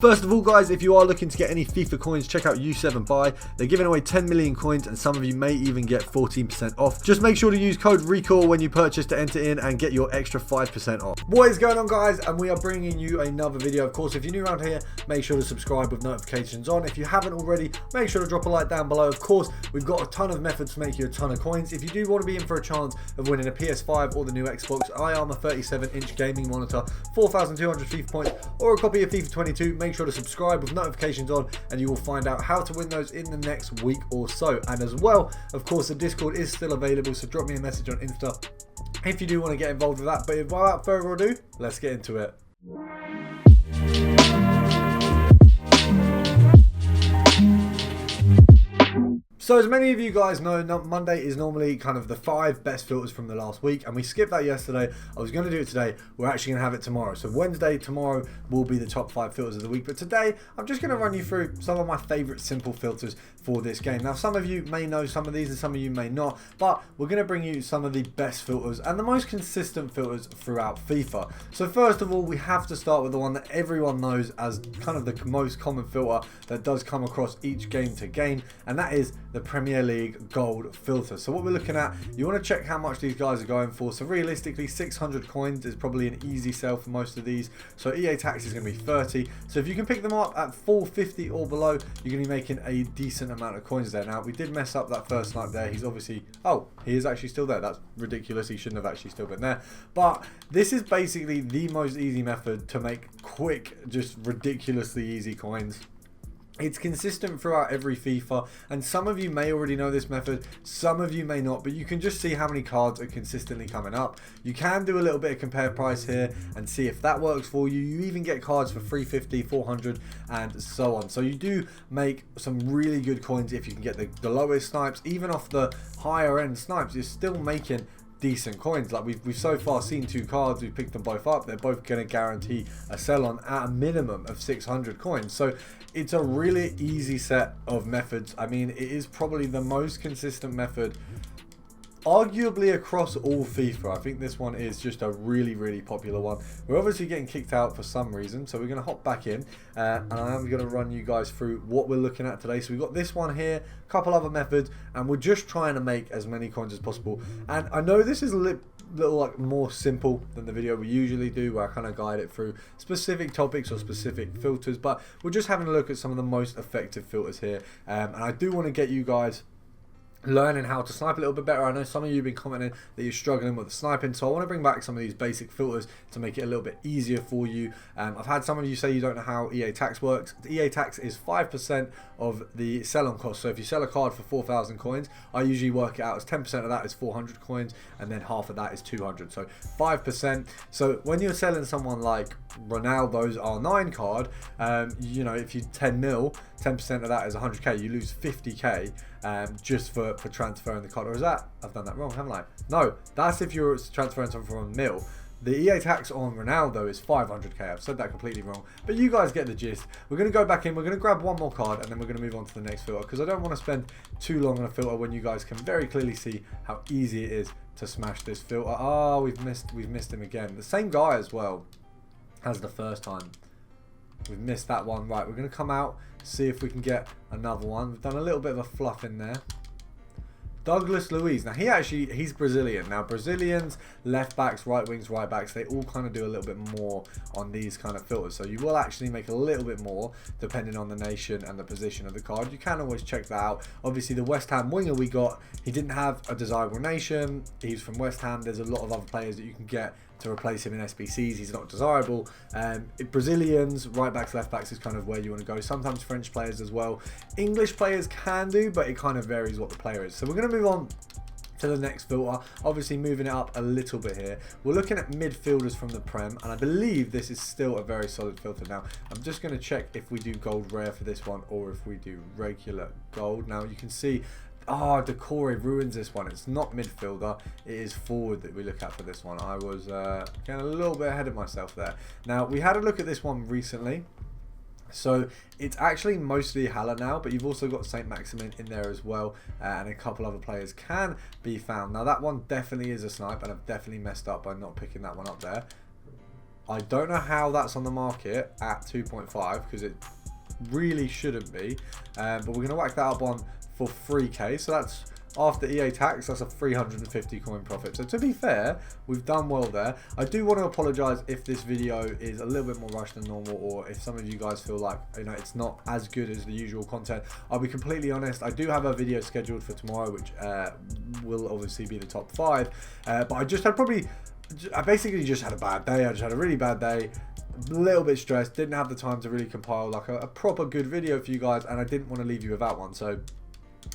First of all, guys, if you are looking to get any FIFA coins, check out U7 Buy. They're giving away 10 million coins and some of you may even get 14% off. Just make sure to use code RECALL when you purchase to enter in and get your extra 5% off. What is going on, guys? And we are bringing you another video. Of course, if you're new around here, make sure to subscribe with notifications on. If you haven't already, make sure to drop a like down below. Of course, we've got a ton of methods to make you a ton of coins. If you do want to be in for a chance of winning a PS5 or the new Xbox, I am a 37-inch gaming monitor, 4,200 FIFA points, or a copy of FIFA 22, make sure to subscribe with notifications on and you will find out how to win those in the next week or so. And as well, of course, the Discord is still available, so drop me a message on Insta if you do want to get involved with that. But without further ado, let's get into it. So as many of you guys know, Monday is normally kind of the 5 best filters from the last week, and we skipped that yesterday. I was going to do it today. We're actually going to have it tomorrow. So Wednesday, tomorrow, will be the top 5 filters of the week. But today, I'm just going to run you through some of my favorite simple filters for this game. Now, some of you may know some of these and some of you may not, but we're going to bring you some of the best filters and the most consistent filters throughout FIFA. So first of all, we have to start with the one that everyone knows as kind of the most common filter that does come across each game to game, and that is the Premier League gold filter. So what we're looking at, you want to check how much these guys are going for. So realistically, 600 coins is probably an easy sell for most of these. So EA tax is going to be 30. So if you can pick them up at 450 or below, you're going to be making a decent amount of coins there. Now, we did mess up that first snipe there. He's obviously, oh, he is actually still there. That's ridiculous. He shouldn't have actually still been there. But this is basically the most easy method to make quick, just ridiculously easy coins. It's consistent throughout every FIFA, and some of you may already know this method, some of you may not, but you can just see how many cards are consistently coming up. You can do a little bit of compare price here and see if that works for you. You even get cards for 350, 400 and so on. So you do make some really good coins if you can get the lowest snipes. Even off the higher end snipes, you're still making decent coins. Like we've so far seen 2 cards, we've picked them both up, they're both going to guarantee a sell on at a minimum of 600 coins. So it's a really easy set of methods. I mean, it is probably the most consistent method arguably across all FIFA. I think this one is just a really popular one. We're obviously getting kicked out for some reason, so we're going to hop back in and I am going to run you guys through what we're looking at today. So we've got this one here, a couple other methods, and we're just trying to make as many coins as possible. And I know this is a little like more simple than the video we usually do, where I kind of guide it through specific topics or specific filters, but we're just having a look at some of the most effective filters here, and I do want to get you guys learning how to snipe a little bit better. I know some of you have been commenting that you're struggling with the sniping, so I want to bring back some of these basic filters to make it a little bit easier for you. I've had some of you say you don't know how EA tax works. The EA tax is 5% of the sell-on cost. So if you sell a card for 4,000 coins, I usually work it out as 10% of that is 400 coins, and then half of that is 200. So 5%. So when you're selling someone like Ronaldo's R9 card, you know, if you 10 mil, 10% of that is 100k. You lose 50k just for transferring the card. Or is that, I've done that wrong, haven't I? No, that's if you're transferring something from a mil. The EA tax on Ronaldo is 500k. I've said that completely wrong, but you guys get the gist. We're going to go back in, we're going to grab one more card, and then we're going to move on to the next filter, because I don't want to spend too long on a filter when you guys can very clearly see how easy it is to smash this filter. Oh, we've missed him again. The same guy as well as the first time. We've missed that one. Right, we're going to come out, see if we can get another one. We've done a little bit of a fluff in there. Douglas Luiz. Now he's Brazilian. Now Brazilians, left backs, right wings, right backs, they all kind of do a little bit more on these kind of filters. So you will actually make a little bit more depending on the nation and the position of the card. You can always check that out. Obviously the West Ham winger we got, he didn't have a desirable nation. He's from West Ham. There's a lot of other players that you can get to replace him in SBCs. He's not desirable. Brazilians, right backs, left backs is kind of where you want to go. Sometimes French players as well. English players can do, but it kind of varies what the player is. So we're going to move on to the next filter, obviously moving it up a little bit here. We're looking at midfielders from the Prem, and I believe this is still a very solid filter. Now I'm just going to check if we do gold rare for this one or if we do regular gold. Now you can see, oh, Decore ruins this one. It's not midfielder, it is forward that we look at for this one. I was getting a little bit ahead of myself there. Now we had a look at this one recently. So it's actually mostly Haller now, but you've also got Saint Maximin in there as well, and a couple other players can be found. Now that one definitely is a snipe, and I've definitely messed up by not picking that one up there. I don't know how that's on the market at 2.5 because it really shouldn't be, but we're going to whack that up on for 3k, so that's after EA tax, that's a 350 coin profit. So to be fair, we've done well there. I do want to apologize if this video is a little bit more rushed than normal, or if some of you guys feel like, you know, it's not as good as the usual content. I'll be completely honest, I do have a video scheduled for tomorrow, which will obviously be the top 5, but I basically just had a bad day. I just had a really bad day, a little bit stressed, didn't have the time to really compile like a proper good video for you guys, and I didn't want to leave you without one. So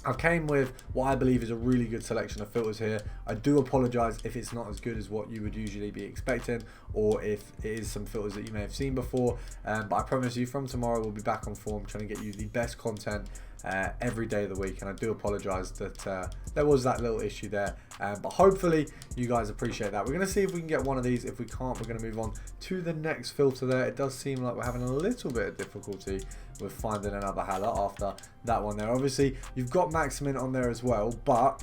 I came with what I believe is a really good selection of filters here. I do apologise if it's not as good as what you would usually be expecting, or if it is some filters that you may have seen before, but I promise you from tomorrow we'll be back on form trying to get you the best content every day of the week. And I do apologise that there was that little issue there, but hopefully you guys appreciate that. We're going to see if we can get one of these. If we can't, we're going to move on to the next filter there. It does seem like we're having a little bit of difficulty with finding another Hala after that one there. Obviously you've got Maximin on there as well, but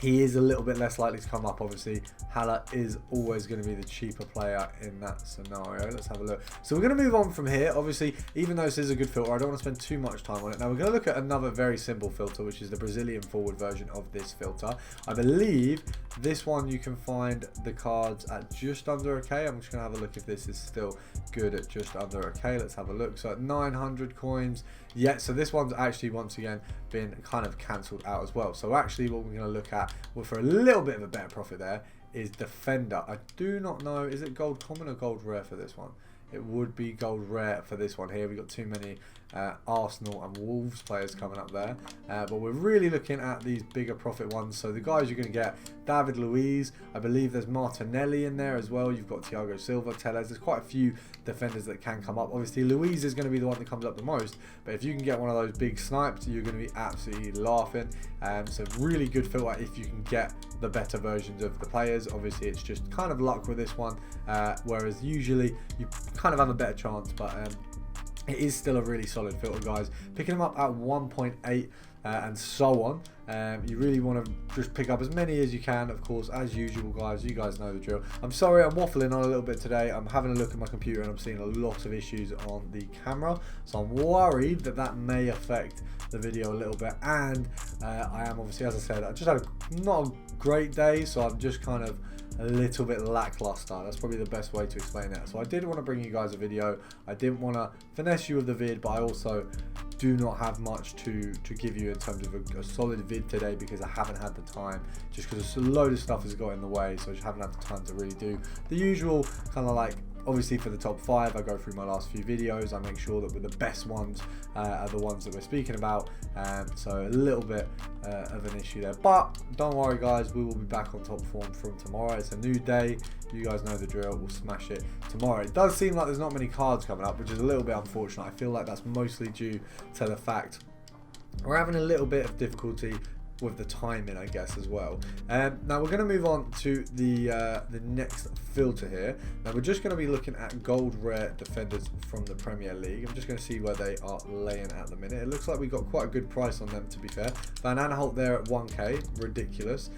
he is a little bit less likely to come up. Obviously Hala is always going to be the cheaper player in that scenario. Let's have a look. So we're going to move on from here. Obviously, even though this is a good filter, I don't want to spend too much time on it. Now we're going to look at another very simple filter, which is the Brazilian forward version of this filter. I believe this one you can find the cards at just under a K. I'm just going to have a look if this is still good at just under a K. Let's have a look. So at 900 coins. Yeah, so this one's actually once again been kind of cancelled out as well. So actually what we're going to look at, well, for a little bit of a better profit there, is Defender. I do not know, is it gold common or gold rare for this one? It would be gold rare for this one here. We've got too many Arsenal and Wolves players coming up there, but we're really looking at these bigger profit ones. So the guys you're going to get, David Luiz, I believe there's Martinelli in there as well. You've got Thiago Silva, Telles. There's quite a few defenders that can come up. Obviously Luiz is going to be the one that comes up the most, but if you can get one of those big snipes, you're going to be absolutely laughing. So really good filter if you can get the better versions of the players. Obviously it's just kind of luck with this one, whereas usually you kind of have a better chance, but it is still a really solid filter, guys. Picking them up at 1.8 and so on. You really want to just pick up as many as you can, of course, as usual, guys. You guys know the drill. I'm sorry I'm waffling on a little bit today. I'm having a look at my computer and I'm seeing a lot of issues on the camera, so I'm worried that that may affect the video a little bit. And I am obviously, as I said, I just had not a great day, so I'm just kind of a little bit lackluster. That's probably the best way to explain it. So I did want to bring you guys a video. I didn't want to finesse you with the vid, but I also do not have much to give you in terms of a solid vid today, because I haven't had the time, just because a load of stuff has got in the way. So I just haven't had the time to really do the usual kind of like, obviously for the top 5 I go through my last few videos, I make sure that the best ones are the ones that we're speaking about, so a little bit of an issue there, but don't worry guys, we will be back on top form from tomorrow. It's a new day, you guys know the drill, we'll smash it tomorrow. It does seem like there's not many cards coming up, which is a little bit unfortunate. I feel like that's mostly due to the fact we're having a little bit of difficulty with the timing, I guess, as well. Now we're going to move on to the next filter here. Now we're just going to be looking at gold rare defenders from the Premier League. I'm just going to see where they are laying at the minute. It looks like we got quite a good price on them, to be fair. Van Aanholt there at 1k, ridiculous.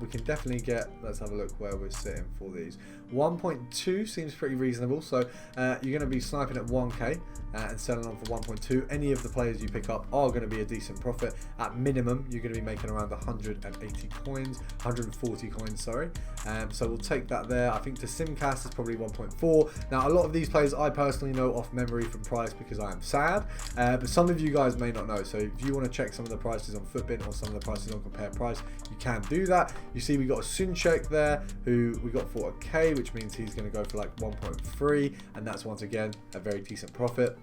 We can definitely get, let's have a look where we're sitting for these. 1.2 seems pretty reasonable, so you're going to be sniping at 1k and selling on for 1.2. Any of the players you pick up are going to be a decent profit. At minimum, you're going to be making around 180 coins, 140 coins, sorry. So we'll take that there. I think the Simcast is probably 1.4. Now a lot of these players I personally know off memory from price because I am sad, but some of you guys may not know. So if you want to check some of the prices on Footbin or some of the prices on Compare Price, you can do that. You see we got a Sunchek there who we got for a K, which means he's going to go for like 1.3, and that's once again a very decent profit.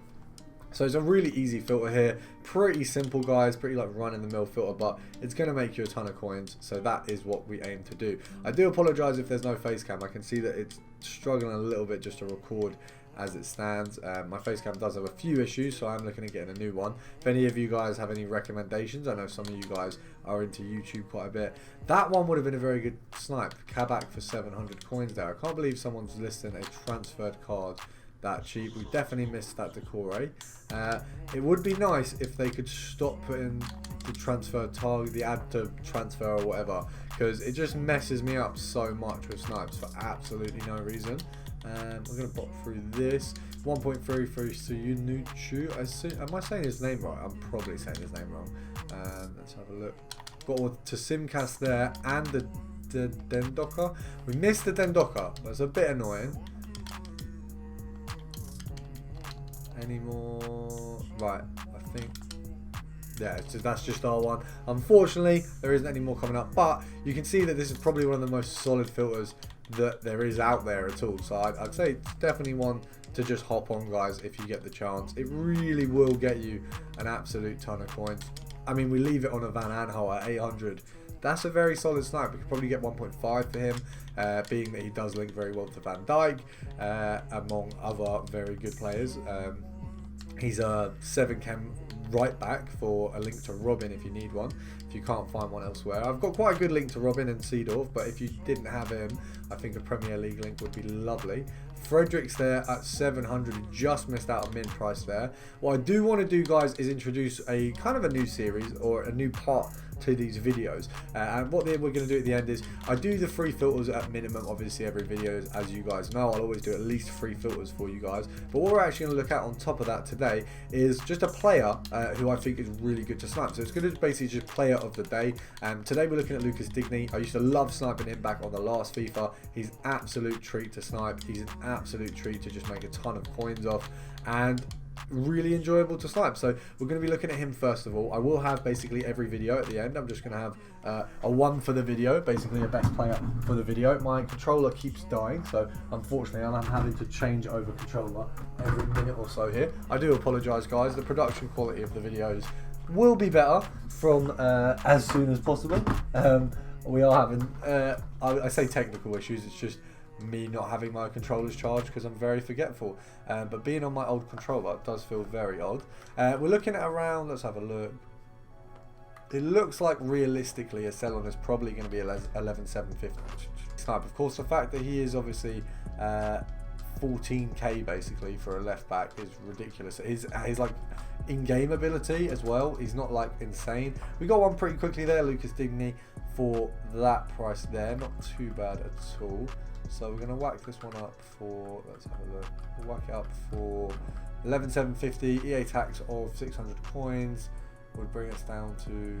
So it's a really easy filter here, pretty simple guys, pretty like run-in-the-mill filter, but it's going to make you a ton of coins, so that is what we aim to do. I do apologise if there's no face cam. I can see that it's struggling a little bit just to record as it stands. My face cam does have a few issues, so I'm looking at getting a new one. If any of you guys have any recommendations, I know some of you guys are into YouTube quite a bit. That one would have been a very good snipe. Kabak for 700 coins there. I can't believe someone's listing a transferred card that cheap. We definitely missed that Decore. It would be nice if they could stop putting the transfer target, the add to transfer or whatever, because it just messes me up so much with snipes for absolutely no reason. We're going to pop through this. 1.3 for Suyunuchu. Am I saying his name right? I'm probably saying his name wrong. Let's have a look. Got to Simcast there and the Dendoka. We missed the Dendoka. That's a bit annoying. Any more? Right, I think. Yeah, that's just our one. Unfortunately, there isn't any more coming up. But you can see that this is probably one of the most solid filters that there is out there at all. So I'd say it's definitely one to just hop on, guys, if you get the chance. It really will get you an absolute ton of coins. I mean, we leave it on a Van Aanholt at 800. That's a very solid snipe. We could probably get 1.5 for him, being that he does link very well to Van Dijk, among other very good players. He's a 7chem right back for a link to Robin if you need one, if you can't find one elsewhere. I've got quite a good link to Robin and Seedorf, but if you didn't have him, I think a Premier League link would be lovely. Frederick's there at 700, just missed out on min price there. What I do want to do, guys, is introduce a kind of a new series or a new part to these videos, and what we're going to do at the end is I do the free filters at minimum, obviously every video, as you guys know. I'll always do at least 3 filters for you guys, but what we're actually going to look at on top of that today is just a player who I think is really good to snipe. So it's going to basically just player of the day, and today we're looking at Lucas Digne. I used to love sniping him back on the last FIFA. He's an absolute treat to snipe. He's an absolute treat to just make a ton of coins off, and really enjoyable to snipe. So we're going to be looking at him first of all. I will have basically every video at the end. I'm just going to have a one for the video, basically a best player for the video. My controller keeps dying, so unfortunately I'm having to change over controller every minute or so here. I do apologise, guys. The production quality of the videos will be better from as soon as possible. We are having I say technical issues. It's just me not having my controllers charged because I'm very forgetful, but being on my old controller does feel very odd. We're looking at around, let's have a look. It looks like realistically a sell on is probably going to be 11,750 snipe. Of course, the fact that he is obviously 14k basically for a left back is ridiculous. His like in-game ability as well, he's not like insane. We got one pretty quickly there, Lucas Digne, for that price there, not too bad at all. So we're going to whack this one up for, let's have a look, we'll whack it up for 11,750, EA tax of 600 coins, would bring us down to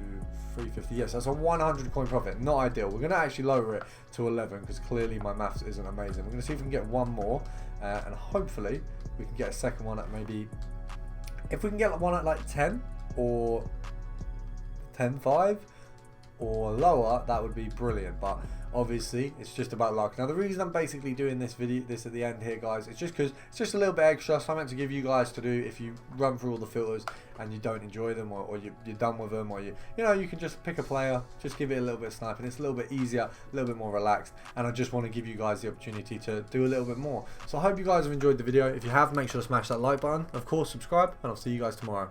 350. Yes, that's a 100 coin profit, not ideal. We're going to actually lower it to 11 because clearly my maths isn't amazing. We're going to see if we can get one more, and hopefully we can get a second one at maybe, if we can get one at like 10 or 10.5 or lower, that would be brilliant. But obviously it's just about luck. Now the reason I'm basically doing this at the end here, guys, it's just because it's just a little bit extra, so I meant to give you guys to do if you run through all the filters and you don't enjoy them, or you're done with them, or you know, you can just pick a player, just give it a little bit of sniping. It's a little bit easier, a little bit more relaxed, and I just want to give you guys the opportunity to do a little bit more. So I hope you guys have enjoyed the video. If you have, make sure to smash that like button, of course subscribe, and I'll see you guys tomorrow.